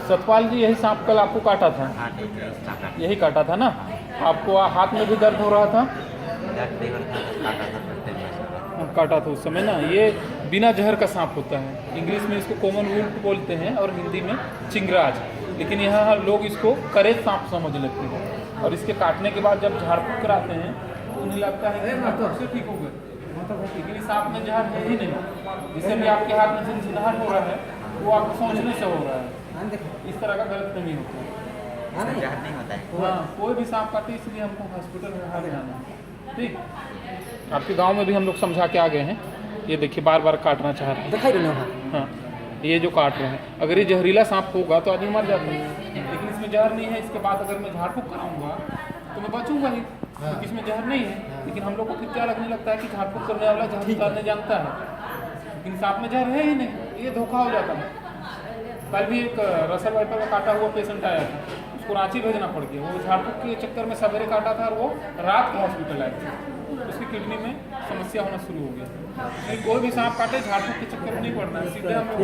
सतपाल जी, यही सांप कल आपको काटा था? हाँ ठीक है, काटा यही काटा था ना? आपको हाथ में भी दर्द हो रहा था? दर्द नहीं होता था, काटा था फर्स्ट टाइम में। काटा था उस समय ना। ये बिना जहर का सांप होता है। इंग्लिश में इसको कॉमन वुल्फ बोलते हैं और हिंदी में चिंगराज, लेकिन यहाँ लोग इसको करेज सांप समझ लेते हैं। और इसके काटने के बाद जब झाड़ फूँक कराते हैं तो उन्हें लगता है कि मतलब से ठीक हो गए, लेकिन इस सांप में जहर है ही नहीं। जिससे भी आपके हाथ में झिनझिनाहट हो रहा है वो आपको सोचने से हो रहा है। इस तरह का गलतफहमी होता है। इसमें जहर नहीं होता है। हाँ, कोई भी सांप काटे इसलिए हमको हॉस्पिटल में हार जाना है। ठीक, आपके गांव में भी हम लोग समझा के आ गए हैं। ये देखिए बार बार काटना चाह रहे हैं। दिखाई देना। हाँ, ये जो काट रहे हैं, अगर ये जहरीला सांप होगा तो आदमी मर जाता है, लेकिन इसमें जहर नहीं है। इसके बाद अगर मैं झाड़ फूँक कराऊंगा तो मैं बचूंगा ही, क्योंकि इसमें जहर नहीं है। लेकिन हम लोग को फिर क्या लगने लगता है कि झाड़ फूँक करने वाला जहर उतारने जानता है, लेकिन सांप में जहर है ही नहीं। ये धोखा हो जाता है। कल भी एक रसल वाइपर का काटा हुआ पेशेंट आया था, उसको रांची भेजना पड़ गया। वो झाड़ फूँक के चक्कर में सवेरे काटा था और वो रात को हॉस्पिटल आए थे। उसकी किडनी में समस्या होना शुरू हो गया। लेकिन कोई भी सांप काटे झाड़ फूँक के चक्कर में नहीं पड़ना है, सीधे हम लोग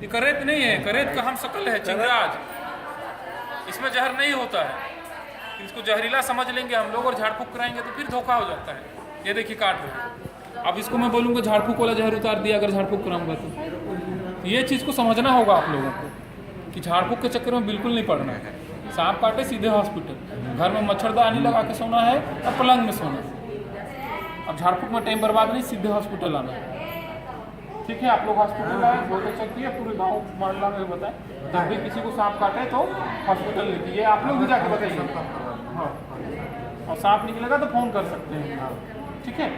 ये करेत नहीं है, करेत का हम शकल है चिंगराज। इसमें जहर नहीं होता है, इसको जहरीला समझ लेंगे हम लोग और झाड़ फूँक कराएंगे तो फिर धोखा हो जाता है। ये देखिए काट रहे। अब इसको मैं बोलूँगा झाड़ फूँक वाला जहर उतार दिया अगर झाड़ फूँक कराऊंगा तो ये चीज़ को समझना होगा आप लोगों को कि झाड़ फूँक के चक्कर में बिल्कुल नहीं पड़ना है। सांप काटे सीधे हॉस्पिटल, घर में मच्छरदानी लगा के सोना है और पलंग में सोना है। अब झाड़ फूँक में टाइम बर्बाद नहीं, सीधे हॉस्पिटल आना है। ठीक है, आप लोग हॉस्पिटल आए, बहुत अच्छा किया। पूरे गाँव मोहल्ला में बताएं, जब भी किसी को सांप काटे तो हॉस्पिटल लेके, ये आप लोग भी जाके बताइए। हाँ, और सांप निकलेगा तो फ़ोन कर सकते हैं। ठीक है।